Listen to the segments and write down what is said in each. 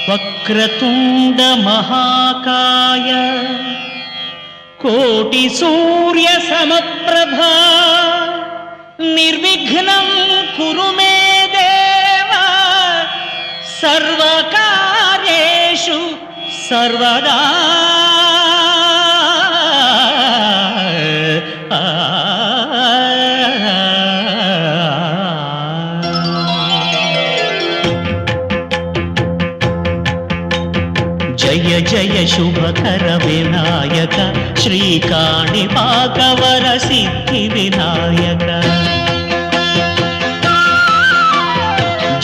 వక్రతుండ మహాకాయ కోటి సూర్య సమప్రభా నిర్విఘ్నం కురు మే దేవ సర్వకార్యేషు సర్వదా. జయ జయ శుభకర వినాయక శ్రీకాణిపాకవర సిద్ధి వినాయక.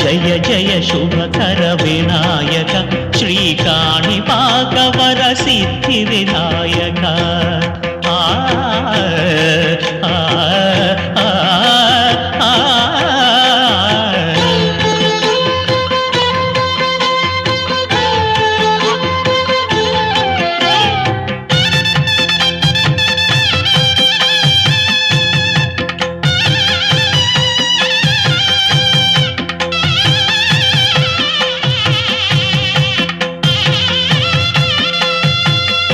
జయ జయ శుభకర వినాయక శ్రీకాణిపాకవర సిద్ధి వినాయక.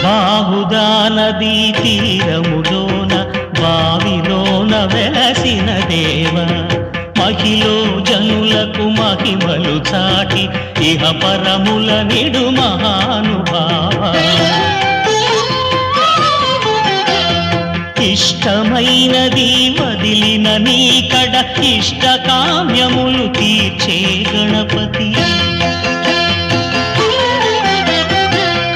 బాహుదా నదీ తీరములోన బావిలోన వెలసిన దేవ మహిలో జనులకు మహిమలు చాటి ఇహ పరముల నిడు మహానుభావ. ఇష్టమైనది వదిలిన నీకడ ఇష్ట కామ్యములు తీర్చే గణపతి.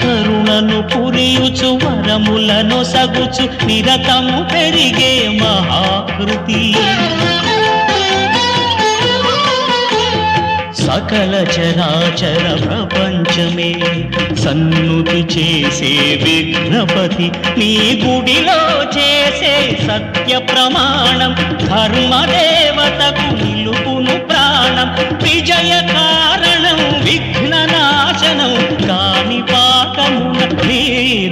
కరుణను పురియుచు వరములను సగుచు నిరతము పెరిగే మహాకృతి. సకల చరాచర ప్రపంచమే సన్నుతి చేసే విఘ్నపతి. నీ గుడిలో చేసే సత్య ప్రమాణం ధర్మదేవతకు నిలుపును ప్రాణం. విజయ కారణం విఘ్న నాశనం కాణిపాకమున నీ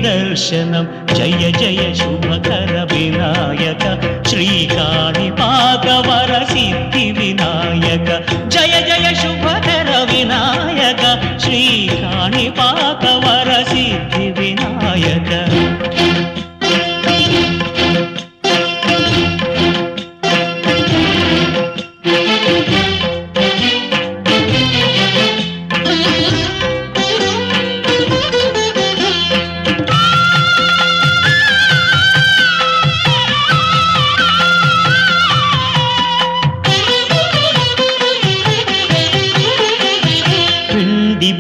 దర్శనం. జయ జయ శుభకర వినాయక శ్రీకాణిపాకవర సిద్ధి వినాయక. జయ జయ శుభకర వినాయక శ్రీకాణిపాకవర సిద్ధి వినాయక.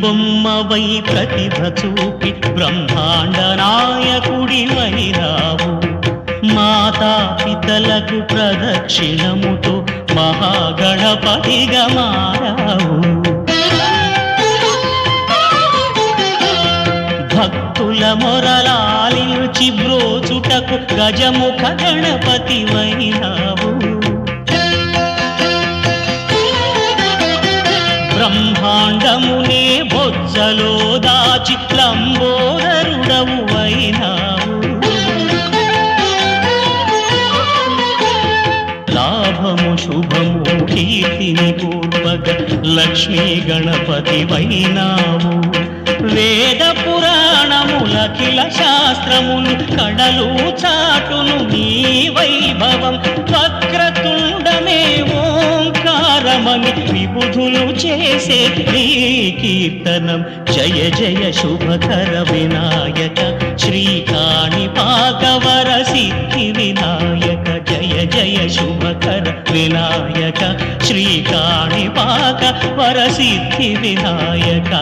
బొమ్మవై ప్రతిభ చూపి బ్రహ్మాండ నాయకుడివైనావు. మాతా పితలకు ప్రదక్షిణముతో మహాగణపతిగా మారావు. భక్తుల మొరలాలించి బ్రోచుటకు గజముఖ గణపతివైనావు. బ్రహ్మాండమునే బొజ్జలో దాచి లంబోదరుడవు అయినావు. లాభము శుభము కీర్తిని పూర్వక లక్ష్మీ గణపతి వైనావు. వేద పురాణములఖిల శాస్త్రములు కడలు చాటును నీ వైభవం. వక్రతుండమే ఓంకారమని విబుధులు చేసే నీ కీర్తనం. జయ జయ శుభకర వినాయక శ్రీకాణిపాకవర సిద్ధి వినాయక. జయ జయ శుభకర వినాయక శ్రీకాణిపాకవర సిద్ధి వినాయక.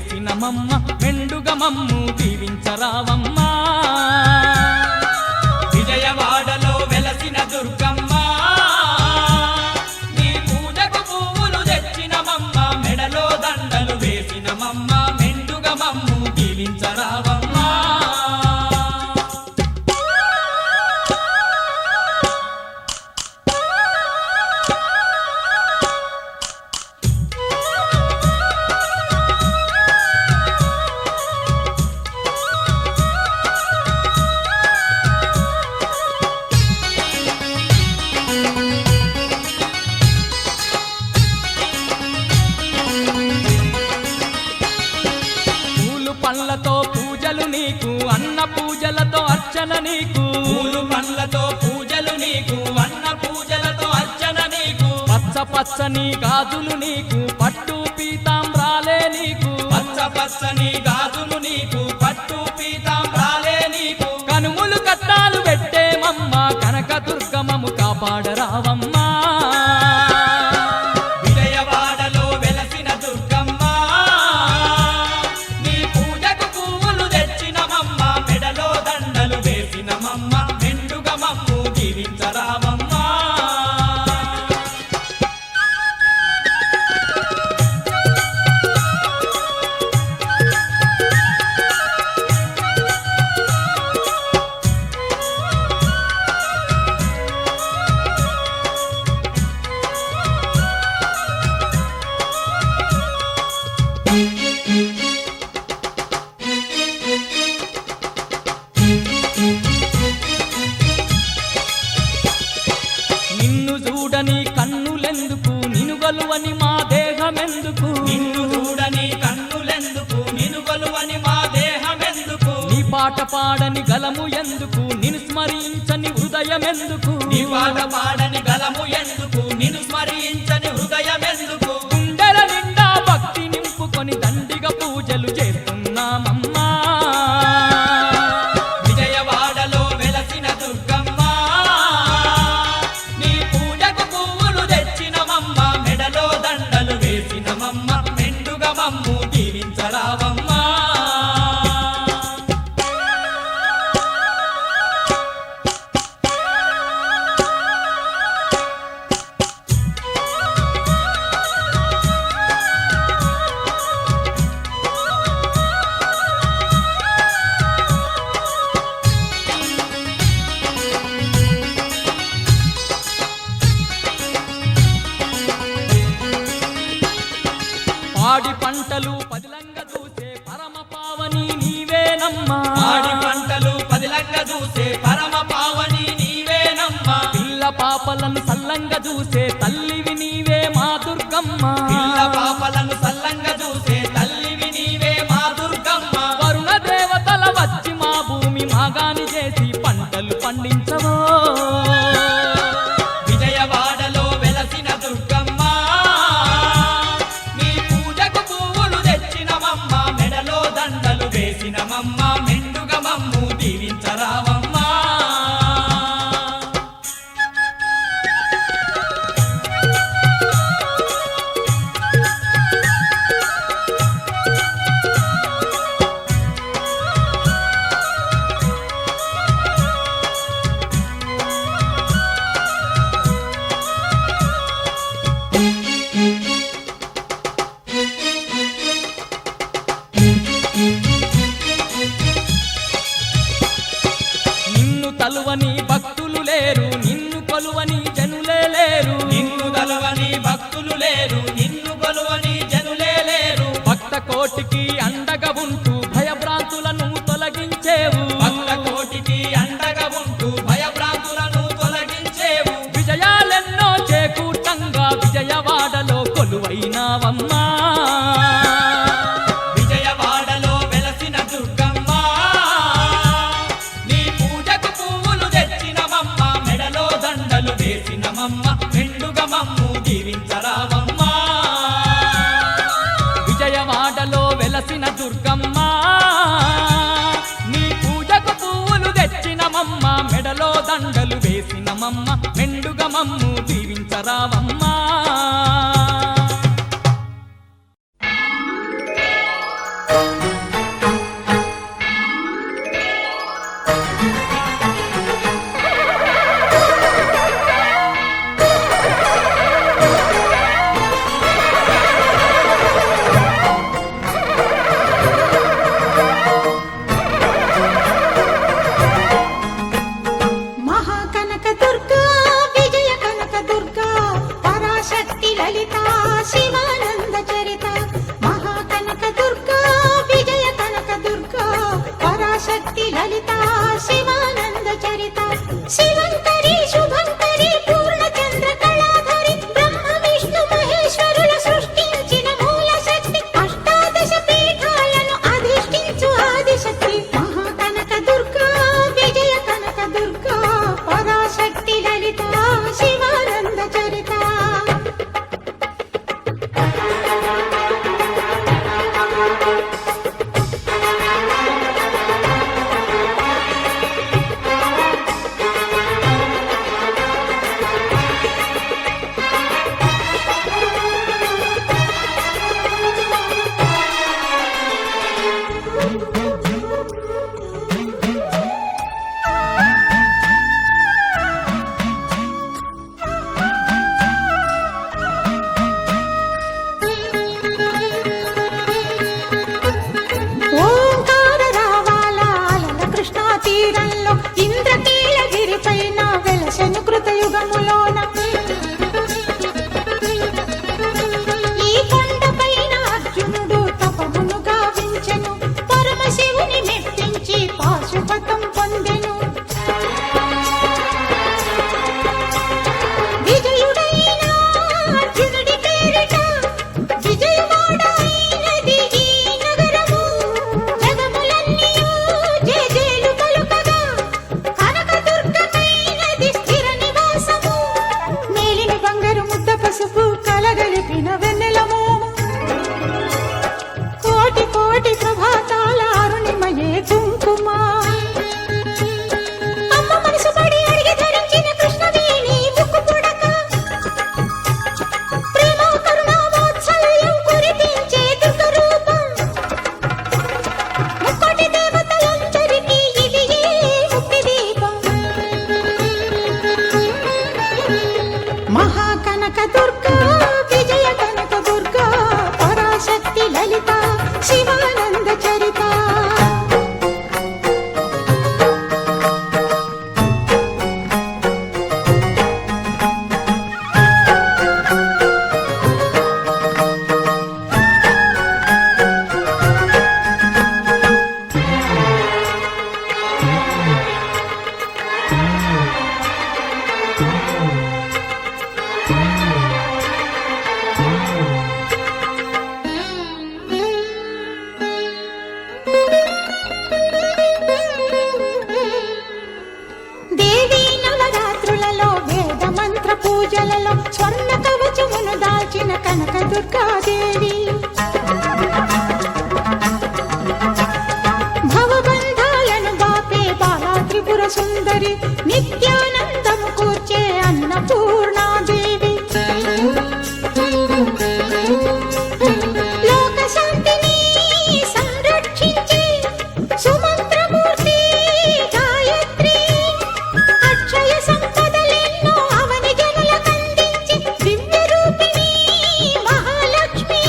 వేసినమమ్మ మెండుగా మమ్ము దీవించరావమ్మా విజయవాడలో వెలసిన దుర్గమ్మ నీ పూజకు పువ్వులు తెచ్చినమమ్మ మెడలో దండలు వేసినమమ్మ మెండుగా మమ్ము దీవించరావమ్మా పండ్లతో పూజలు నీకు అన్న పూజలతో అర్చన నీకు పూలు పండ్లతో పూజలు నీకు అన్న పూజలతో అర్చన నీకు పచ్చ పచ్చని గాజులు నీకు పట్టు పీతాంబ్రాలే నీకు పచ్చ పచ్చని గాజులు నీకు పట్టు పీతాంబ్రాలే నీకు కనుములు కట్టాలు పెట్టేమమ్మ కనక దుర్గమము కాపాడరావమ్మా విజయవాడలో వెలసిన దుర్గమ్మ నీ పూజకు పువ్వులు తెచ్చినమమ్మ మెడలో దండలు వేసినమమ్మ మెండుగా మమ్ము దీవించరావమ్మా నిన్ను చూడని కన్నులెందుకు నిన్ను గలువని మా దేహమెందుకు నిన్ను చూడని కన్నులెందుకు నిన్ను కొలువని మా దేహమెందుకు నీ పాట పాడని గలము ఎందుకు నిన్ను స్మరించని హృదయమెందుకు నీ పాట పాడని గలము ఎందుకు నిన్ను స్మరించని హృదయమెందుకు గుండెల నిండా భక్తి నింపుకొని దండిగా పూజలు చేస్తున్నామమ్మా విజయవాడలో వెలసిన దుర్గమ్మ నీ పూజకు పువ్వులు తెచ్చినమమ్మ మెడలో దండలు వేసినమమ్మ మెండుగా మమ్ము దీవించరావమ్మా పాడి పంటలు పదిలంగా చూసే పరమ పావని నీవేనమ్మా ఆడి పంటలు పదిలంగా చూసే పరమ పావని నీవేనమ్మా పిల్ల పాపలను సల్లంగా చూసే తల్లివి నీవే మా దుర్గమ్మ పిల్ల పాపలను సల్లంగా చూసే తల్లివి నీవే మా దుర్గమ్మ వరుణ దేవతల వచ్చి మా భూమి మాగాని చేసి పంటలు పండించవో విజయవాడలో వెలసిన దుర్గమ్మ నీ పూజకు పువ్వులు తెచ్చినమమ్మ మెడలో దండలు వేసినమమ్మ మెండుగా మమ్ము దీవించరావమ్మా నిన్ను తలువని భక్తులు లేరు నిన్ను కొలువని జనులే లేరు నిన్ను గలవని భక్తులు లేరు నిన్ను కొలువని జనులే లేరు భక్త కోటికి అండగా ఉంటూ భయభ్రాంతులను తొలగించేవు భక్త కోటికి అండగా ఉంటూ భయభ్రాంతులను తొలగించేవు విజయాలెన్నో చేకూర్చంగా విజయవాడలో కొలువైనావమ్మా విజయవాడలో వెలసిన దుర్గమ్మ నీ పూజకు పువ్వులు తెచ్చినమమ్మ మెడలో దండలు వేసినమమ్మ మెండుగా మమ్ము దీవించరావమ్మా విజయవాడలో వెలసిన దుర్గమ్మ నీ పూజకు పువ్వులు తెచ్చినమమ్మ మెడలో దండలు వేసినమమ్మ మెండుగా మమ్ము దీవించరావమ్మా పరాశక్తి లలిత శివానంద చరిత శివంకరి శుభంకరి పూర్ణచంద్ర కళాధరి బ్రహ్మ విష్ణు మహేశ్వరుల సృష్టించిన మూల శక్తి అష్టాదశ పీఠాలను అధిష్ఠించు ఆదిశక్తి మహాకనక దుర్గా విజయ కనక దుర్గా పరాశక్తి లలిత శివానంద చరిత ఓంకార రావాల అలల కృష్ణా తీరంలో ఇంద్రకీలగిరి పైన వెలసెను కృతయుగములోన ఈ కొండపైన అర్జునుడు తపమును గావించెను పరమశివుని మెప్పించి పాశుపతం పొందెను విజయుడైన అర్జునుడి పేరిట విజయవాడ అయినది ఈ నగరము జగములన్నీయు జేజేలు పలుకగా కనకదుర్గమైనది స్థిర నివాసము మేలిమి బంగారు ముద్ద పసుపు కలగలిపిన వెన్నెలము కోటి కోటి ప్రభాతాల అరుణిమయే కుంకుమ అమ్మ మనసు పడి అడిగి ధరించిన కృష్ణవేణి ముక్కు పుడక ప్రేమ కరుణ వాత్సల్యం కురిపించే దుర్గ రూపం ముక్కోటి దేవతలందరికీ ఇది ముక్తి దీపం మహాకనక దుర్గా విజయ కనక దుర్గా పరాశక్తి లలిత శివానంద చరిత దేవీ నవరాత్రులలో వేద మంత్ర పూజలలో స్వర్ణ కవచమును దాల్చిన కనక దుర్గాదేవి భవబంధాలను బాపే బాలా త్రిపుర సుందరి నిత్యానందము కూర్చే అన్నపూర్ణాదేవి లోక శాంతిని సంరక్షించే సుమంత్రమూర్తి గాయత్రి అక్షయ సంపదలెన్నో అవని జనులకందించి దివ్య రూపిణి మహాలక్ష్మి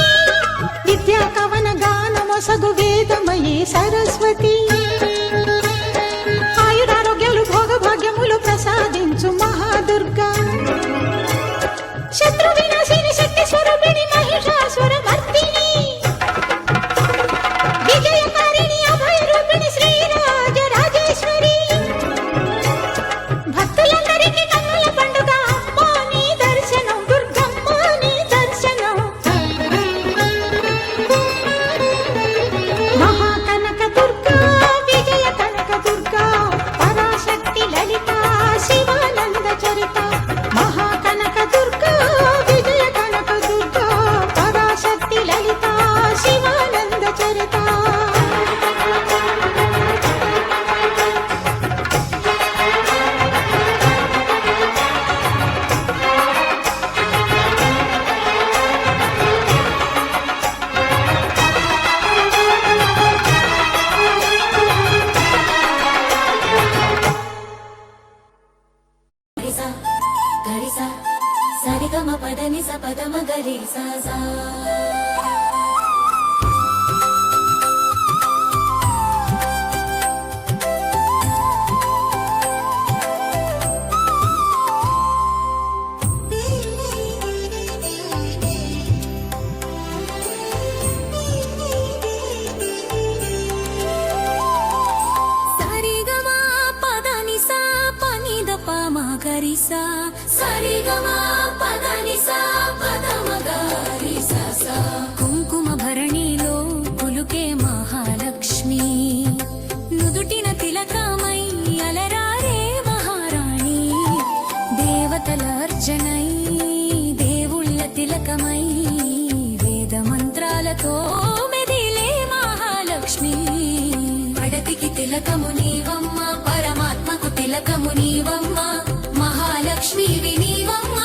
విద్యా కవన గానమొసగు వేదమయీ సరస్వతి ఆయురారోగ్యాలు భోగభాగ్యములు ప్రసాదించు మహాదుర్గా శత్రు వినాశిని శక్తి స్వరూపిణి మహిషాసుర మర్దిని విజయకారిణి అభయ రూపిణి శ్రీరాజ రాజేశ్వరి భక్తులందరికీ కన్నుల పండుగ అమ్మా నీ దర్శనం దుర్గమ్మ నీ దర్శనం మహాకనక దుర్గా విజయ కనక దుర్గా పరాశక్తి లలిత శివానంద చరిత మహాకనక దుర్గా విజయ కనక దుర్గా పరాశక్తి లలిత శివానంద చరిత గరిసా గరిసా సరిగమ పదని సపదమ గరిసా సా నిసా సరిగమా పద నిసా పద మగరి సా కుంకుమ భరణిలో కులుకే మహాలక్ష్మి నుదుటిన తిలకమై అలరారే మహారాణి దేవతల అర్చనై దేవుళ్ళ తిలకమై వేద మంత్రాలతో మెదిలే మహాలక్ష్మి పడతికి తిలకము నీవమ్మ పరమాత్మకు తిలకము నీవమ్మ మహాలక్ష్మి వినీవమ్మ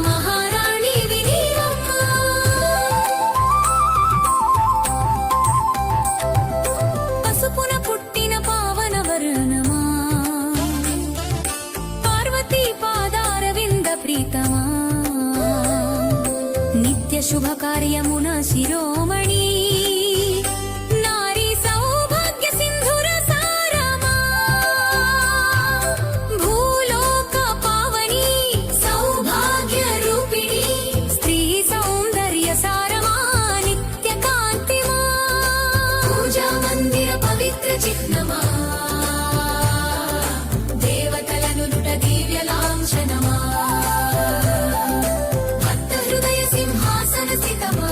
మహారాణి వినీవమ్మ పసుపున పుట్టిన పావన వర్ణమా పార్వతీ పాదార వింద ప్రీతమా నిత్య శుభ కార్యమున శిరోమణి నారీ సౌభాగ్య సింధుర సారమా భూలోక పావని సౌభాగ్య రూపిణి స్త్రీ సౌందర్య సారమా నిత్య కాంతిమా పూజా మందిర పవిత్ర చిహ్నమా దేవతలను నుట దివ్య లాంఛనమా భక్త హృదయ సింహాసన స్థితమా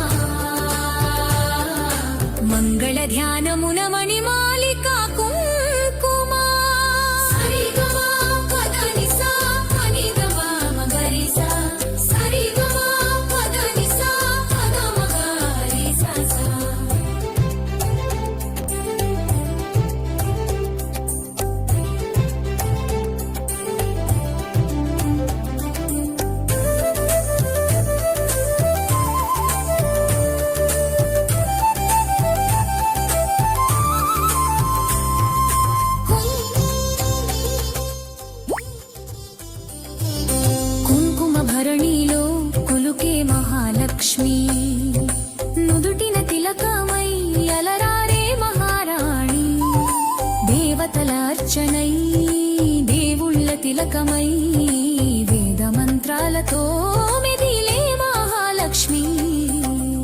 మంగళ ధ్యానమున మణిమాలిక కుంకుమా సరిగమా పద నిసా పనిగమా మగరిసా సరిగమా పద నిసా పద మగరిసా కుంకుమ భరణిలో కులుకే మహాలక్ష్మి నుదుటిన తిలకమై అలరారే మహారాణి దేవతల అర్చనై దేవుళ్ళ తిలకమై వేద మంత్రాలతో మెదిలే మహాలక్ష్మి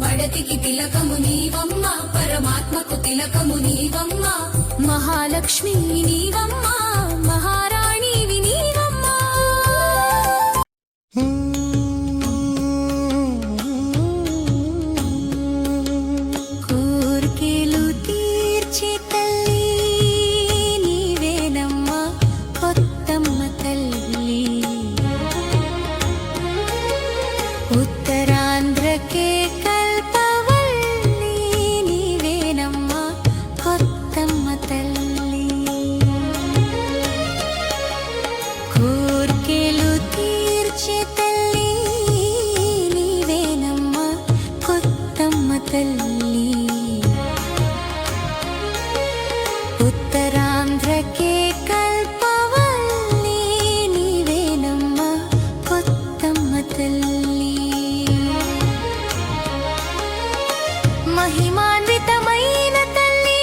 పడతికి తిలకము నీవమ్మ పరమాత్మకు తిలకము నీవమ్మ మహాలక్ష్మి నీవమ్మ మహారాణి వినీవమ్మ కోర్కెలు తీర్చే తల్లి నీవేనమ్మ కొత్తమ్మ తల్లి ఉత్తరాంధ్రకే కల్పవల్లి నీవేనమ్మ కొత్తమ్మ తల్లి కోర్కెలు తీర్చే తల్లి నీవేనమ్మ కొత్తమ్మ తల్లి ఉత్తరాంధ్రకే కల్పవల్లి నీవేనమ్మ కొత్తమ్మ తల్లి మహిమాన్వితమైన తల్లి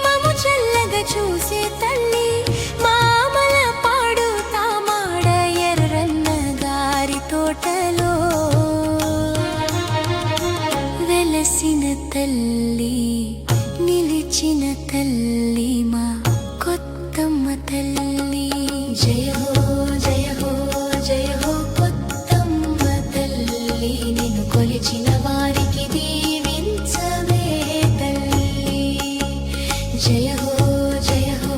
మము చల్లగా చూసే తల్లి మామల పాడు తామాడ ఎర్రన్న గారి తోటలో వెలసిన తల్లి నిలిచిన తల్లి మా కొత్తమ్మ తల్లి జయ హో జయ హో జయ హో కొత్తమ్మ తల్లి నిన్ను కొలిచిన వారికి దీవించవే తల్లి జయ హో జయ హో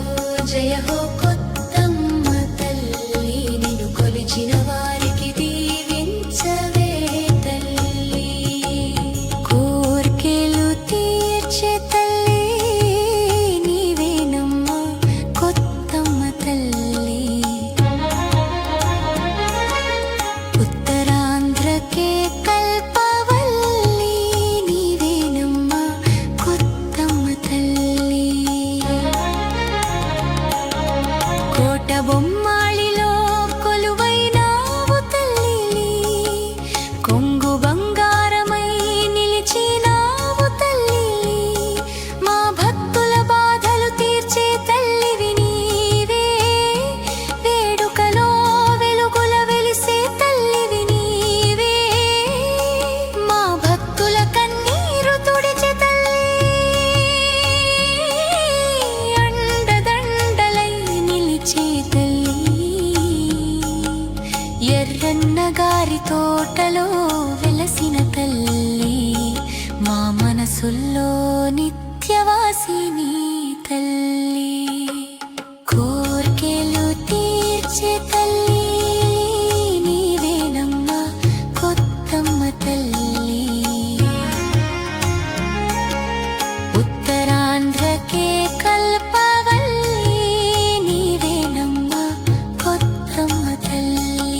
జయ హో కొత్తమ్మ తల్లి నిన్ను కొలిచిన వారికి దీవించవే తల్లి కోర్కెలు తీర్చే తల్లి నీవేనమ్మ కొత్తమ్మ తల్లి ఉత్తరాంధ్రకే కల్పవల్లి నీవేనమ్మ కొత్తమ్మ తల్లి కోట బొమ్మాళిలో కొలువైనావు తల్లి కొంగు బంగారమై నిలిచినావు తల్లి మా భక్తుల బాధలు తీర్చే తల్లివి నీవే వేడుకలో వెలుగుల వెలిసే తల్లివి నీవే మా భక్తుల కన్నీరు తుడిచే తల్లి అండదండలై నిలిచే తల్లి మనసుల్లో నిత్యవాసిని తల్లి కోర్కెలు తీర్చే తల్లి నీవేనమ్మా కొత్తమ్మ తల్లి ఉత్తరాంధ్రకే కల్పవల్లి నీవేనమ్మా కొత్తమ్మ తల్లి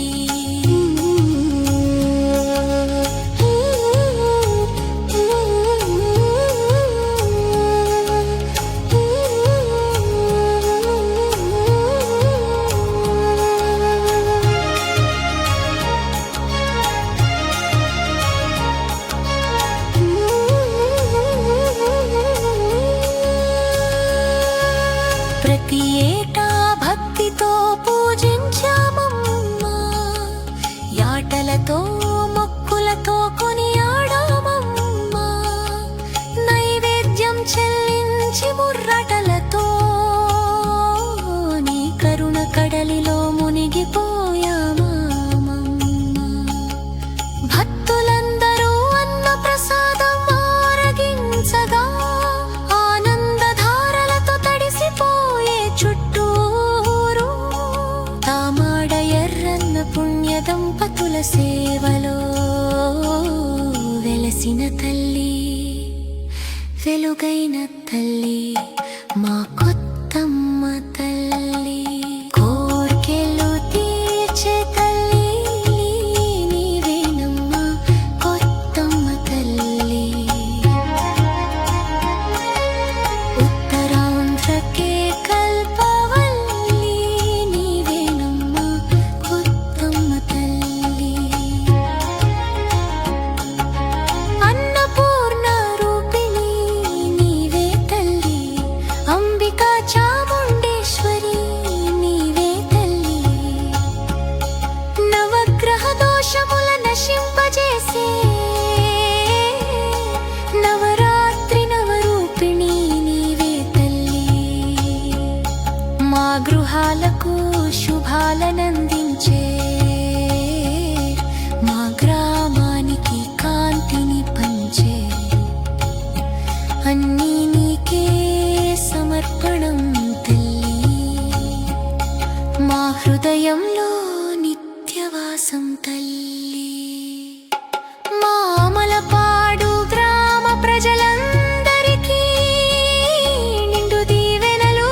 ప్రతి ఏటా భక్తితో పూజించామమ్మా యాటలతో మొక్కులతో కొనియాడామమ్మా నైవేద్యం చెల్లించి ముర్రటలతో నీ కరుణ కడలిలో మునిగిపోయామమ్మా భక్తులందరూ అన్న ప్రసాదం ఆరగించగా ఆనందధారలతో తడిసిపోయే చుట్టూరు తామాడ ఎర్రన్న పుణ్య దంపతుల సేవలో వెలసిన తల్లి వెలుగైన తల్లి మా కొత్తమ్మ తల్లి కోర్కెలు తీర్చే తల్లి నీవేనమ్మా కొత్తమ్మ తల్లి ఉత్తరాంధ్రకే కల్పవల్లి నీవేనమ్మా కొత్తమ్మ తల్లి అన్నపూర్ణ రూపిణి నీవే తల్లి అంబికా చాముండేశ్వరి నీవే తల్లి నవగ్రహ దోషముల నశింపజేసే నవరాత్రి నవరూపిణి నీవే తల్లి మా గృహాలకు శుభాలనందించే మా గ్రామానికి కాంతిని పంచే అన్నీ నీకే సమర్పణం తల్లి మా హృదయంలో నిత్యవాసం తల్లి మామలపాడు గ్రామ ప్రజలందరికీ నిండు దీవెనలు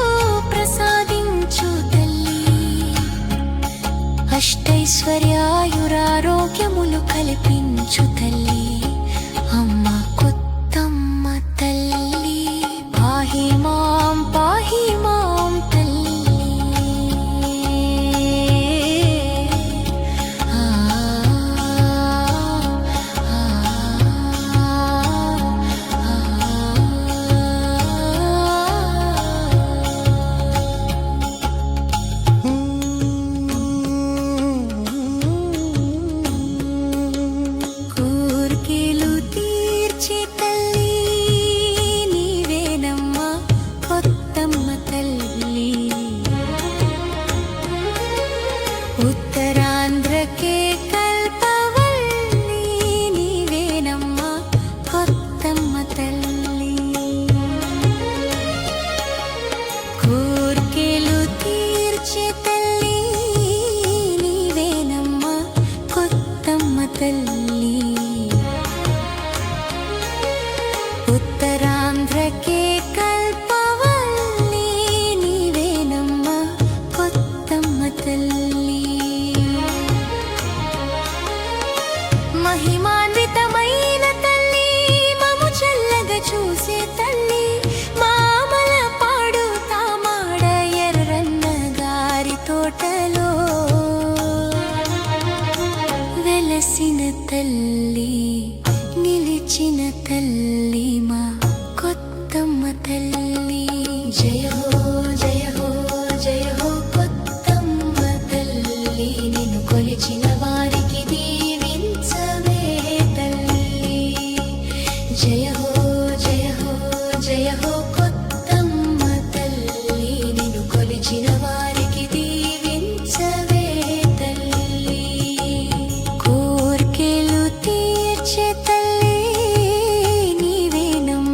ప్రసాదించు తల్లి అష్టైశ్వర్యాయురారోగ్యములు కల్పించు తల్లి అమ్మ కొత్తమ్మ తల్లి పాహి మాం తల్లి ఆ కోర్కెలు తీర్చే తల్లి నీవేనమ్మా కొత్తమ్మ తల్లి ఉత్తరాంధ్రకే కల్పవల్లి నీవేనమ్మా కొత్తమ్మ తల్లి కోర్కెలు తీర్చే తల్లి నీవేనమ్మా కొత్తమ్మ తల్లి ఉత్తరాంధ్రకే కల్పవల్లి నీవేనమ్మా కొత్తమ్మ తల్లి మహిమాన్వితమైన తల్లి మము చల్లగా చూసే తల్లి మామల పాడు తామాడ ఎర్రన్న గారి తోటలో వెలసిన తల్లి నిలిచిన తల్లి మా కొత్తమ్మ తల్లి జయ హో జయ హో జయ హో కొత్తమ్మ తల్లి నిన్ను కొలిచిన వారికి దీవించవే తల్లి జయ హో జయ హో జయ హో కొత్తమ్మ తల్లి నిన్ను కొలిచిన వారికి దీవించవే తల్లి కోర్కెలు తీర్చే తల్లి నీవేనమ్మా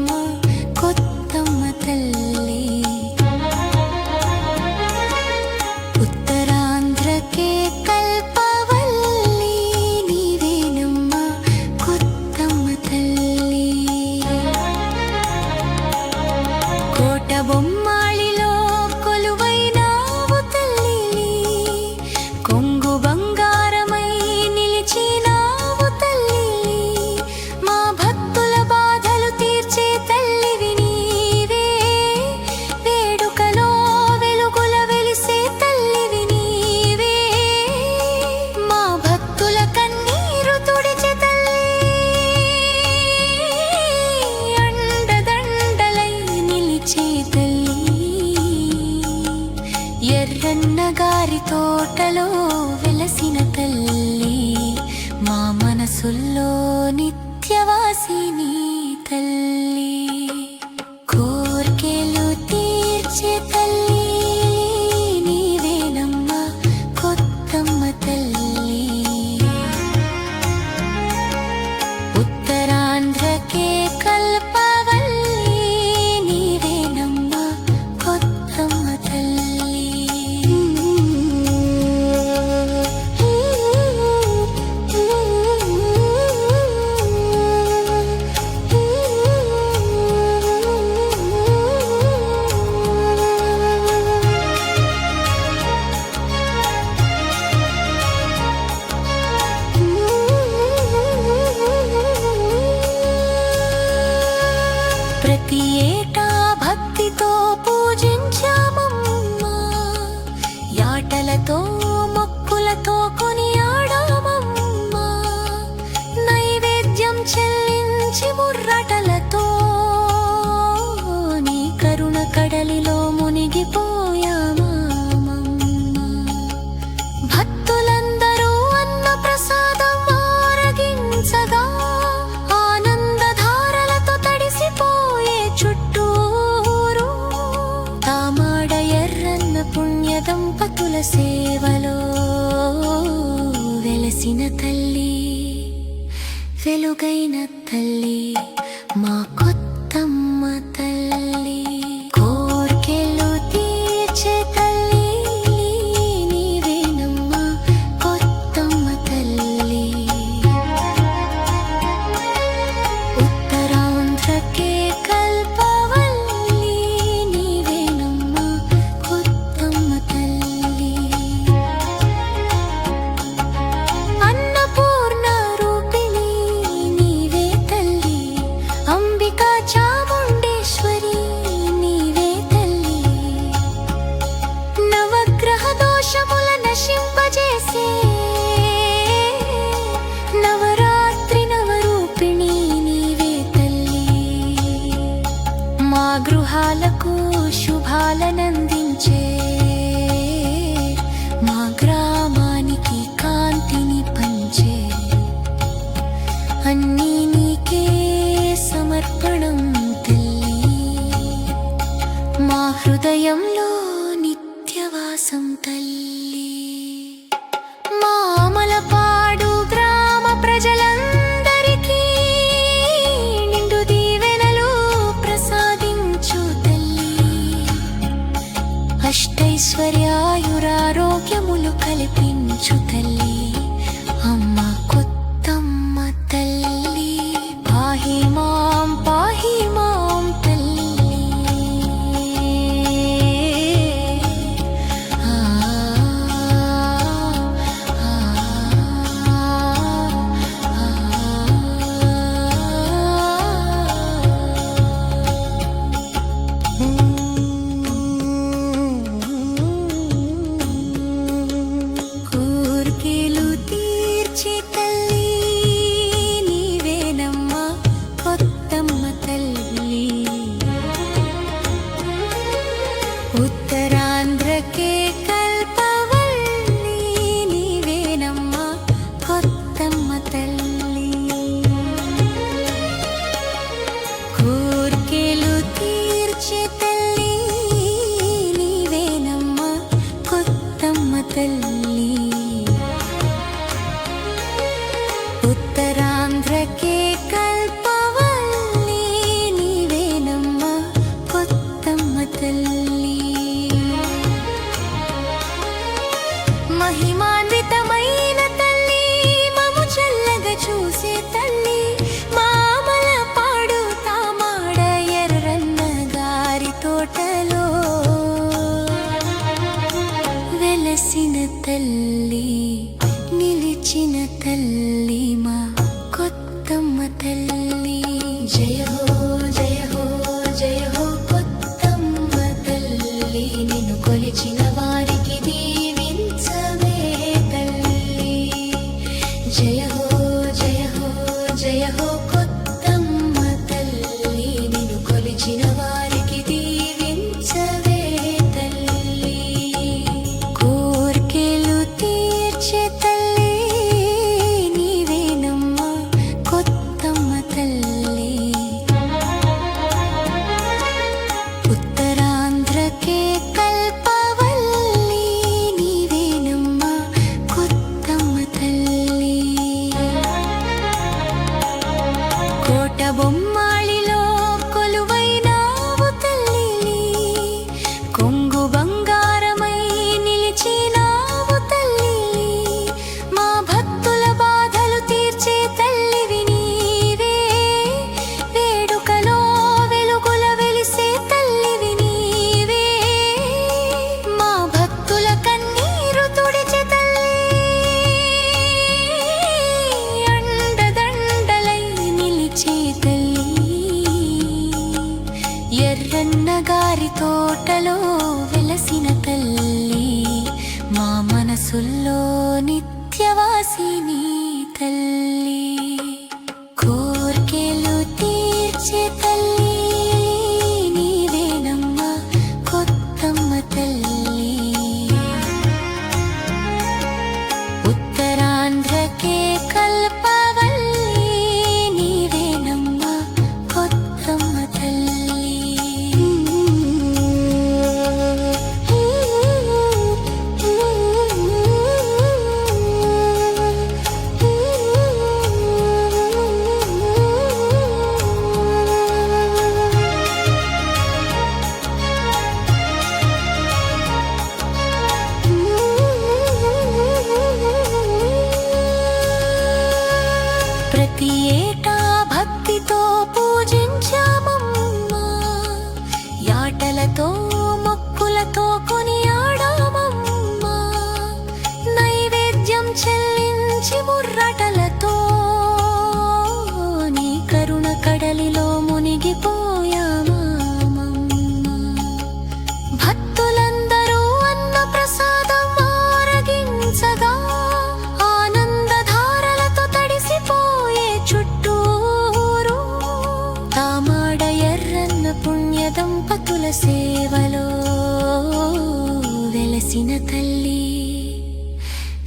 ఎర్రన్న గారి తోటలో వెలసిన తల్లి మా మనసుల్లో నిత్యవాసిని తల్లి కోర్కెలు తీర్చే తల్లి నీవేనమ్మా కొత్తమ్మ తల్లి ఉత్తరాంధ్రకే కల్పవల్లి నీవేనమ్మా కొత్తమ్మ తల్లి ప్రతి ఏటా భక్తితో పూజించామమ్మా యాటలతో మొక్కులతో కొనియాడామమ్మా నైవేద్యం చెల్లించి ముర్రటలతో నీ కరుణ కడలిలో మునిగిపోయామమ్మా భక్తులందరూ అన్న ప్రసాదం ఆరగించగా ఆనందధారలతో తడిసిపోయే చుట్టూరు తామాడ ఎర్రన్న పుణ్య దంపతుల సేవలో వెలసిన తల్లి వెలుగైన తల్లి మా కొత్తమ్మ తల్లి కోర్కెలు తీర్చే తల్లి నీవేనమ్మా కొత్తమ్మ తల్లి ఉత్తరాంధ్రకే కల్పవల్లి నీవేనమ్మా కొత్తమ్మ తల్లి అన్నపూర్ణ రూపిణి నీవే తల్లి అంబికా చాముండేశ్వరి నీవే తల్లి నవగ్రహ దోషముల నశింపజేసే నవరాత్రి నవరూపిణి నీవే తల్లి మా గృహాలకు శుభాలనందించే మా గ్రామానికి కాంతిని పంచే అన్నీ నీకే సమర్పణం తల్లి మా హృదయంలో నిత్యవాసం తల్లి మామలపాడు గ్రామ ప్రజలందరికీ నిండు దీవెనలు ప్రసాదించు తల్లి అష్టైశ్వర్యాయురారోగ్యములు కల్పించు తల్లి అమ్మ కొత్తమ్మ తల్లి పాహి మాం తల్లి ఆ కోర్కెలు తీర్చే తల్లి నీవేనమ్మా కొత్తమ్మ తల్లి ఉత్తరాంధ్రకే కల్పవల్లి నీవేనమ్మా కొత్తమ్మ తల్లి కోర్కెలు తీర్చే తల్లి నీవేనమ్మా కొత్తమ్మ తల్లి ఉత్తరాంధ్రకే కల్పవల్లి నీవేనమ్మా కొత్తమ్మ తల్లి మహిమాన్వితమైన తల్లి మము చల్లగా చూసే తల్లి మామల పాడు తామాడ ఎర్రన్న గారి తోటలో వెలసిన తల్లి నిలిచిన తల్లి మా కొత్తమ్మ తల్లి జయ హో జయ హో జయ హో కొత్తమ్మ తల్లి నిన్ను కొలిచిన వారికి దీవించవే తల్లి జయ హో జయ హో జయ హో కొత్తమ్మ తల్లి నిన్ను కొలిచిన వారికి దీవించవే తల్లి మనసుల్లో నిత్యవాసిని తల్లి కోర్కెలు తీర్చే తల్లి నీవేనమ్మ కొత్తమ్మ తల్లి ఉత్తరాంధ్రకే కల్పవల్లి నీవేనమ్మ కొత్తమ్మ తల్లి ప్రతి ఏటా భక్తితో పూజించామమ్మా యాటలతో మొక్కులతో కొనియాడామమ్మా నైవేద్యం చెల్లించి ముర్రటలతో నీ కరుణ కడలిలో మునిగిపోయామమ్మా భక్తులందరూ అన్న ప్రసాదం ఆరగించగా ఆనందధారలతో తడిసిపోయే చుట్టూరు తామాడ ఎర్రన్న పుణ్య దంపతుల సేవలో వెలసిన తల్లి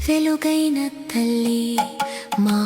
వెలుగైన తల్లి మా